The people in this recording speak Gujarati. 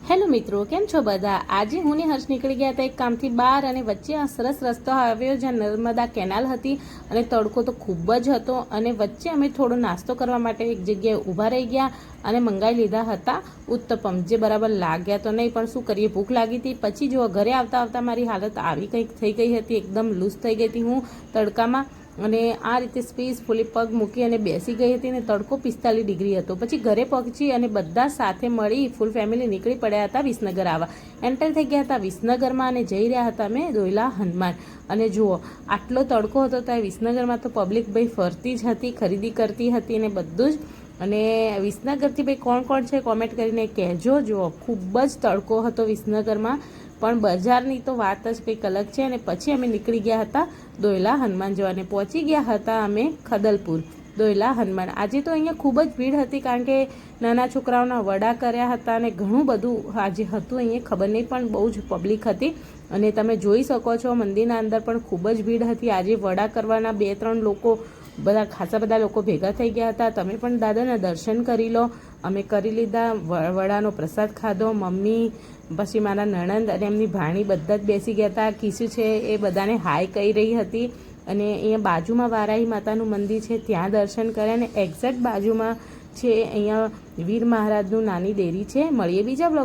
હેલો મિત્રો, કેમ છો બધા? આજે હું ને હર્ષ નીકળી ગયા હતા એક કામથી બહાર અને વચ્ચે આ સરસ રસ્તો આવ્યો જ્યાં નર્મદા કેનાલ હતી અને તડકો તો ખૂબ જ હતો અને વચ્ચે અમે થોડો નાસ્તો કરવા માટે એક જગ્યાએ ઊભા રહી ગયા અને મંગાવી લીધા હતા ઉત્તપમ, જે બરાબર લાગ્યા તો નહીં, પણ શું કરીએ, ભૂખ લાગી હતી. પછી જો ઘરે આવતા આવતા મારી હાલત આવી કંઈક થઈ ગઈ હતી, એકદમ લૂઝ થઈ ગઈ હતી હું તડકામાં અને આ રીતે પીસફુલી પગ મૂકી અને બેસી ગઈ હતી અને તડકો 45 ડિગ્રી હતો. પછી ઘરે પહોંચી અને બધા સાથે મળી ફૂલ ફેમિલી નીકળી પડ્યા હતા વિસનગર આવવા. એન્ટર થઈ ગયા હતા વિસનગરમાં અને જઈ રહ્યા હતા અમે દોયલા હનુમાન. અને જુઓ, આટલો તડકો હતો ત્યાં વિસનગરમાં તો પબ્લિક ભાઈ ફરતી જ હતી, ખરીદી કરતી હતી અને બધું જ. અને વિસનગરથી ભાઈ કોણ કોણ છે કોમેન્ટ કરીને કહેજો. જુઓ, ખૂબ જ તડકો હતો વિસનગરમાં, પણ બજારની તો વાત જ કંઈક અલગ છે. અને પછી અમે નીકળી ગયા હતા દોયલા હનુમાન જવાને. પહોંચી ગયા હતા અમે ખદલપુર દોયલા હનુમાન. આજે તો અહીંયા ખૂબ જ ભીડ હતી કારણ કે નાના છોકરાઓના વડા કર્યા હતા અને ઘણું બધું આજે હતું અહીંયા, ખબર નહીં પણ બહુ જ પબ્લિક હતી. અને તમે જોઈ શકો છો મંદિરના અંદર પણ ખૂબ જ ભીડ હતી. આજે વડા કરવાના 2-3 લોકો, બધા ખાસા બધા લોકો ભેગા થઈ ગયા હતા. તમે પણ દાદાના દર્શન કરી લો. અમે કરી લીધા, વડાનો પ્રસાદ ખાધો. મમ્મી, પછી મારા નણંદ અને એમની ભાણી બધા જ બેસી ગયા હતા. કીસુ છે એ બધાને હાય કહી રહી હતી. અને અહીંયા બાજુમાં વારાહી માતાનું મંદિર છે, ત્યાં દર્શન કર્યા. અને એક્ઝેક્ટ બાજુમાં છે અહીંયા વીર મહારાજનું નાની ડેરી છે. મળીએ બીજા બ્લોગ.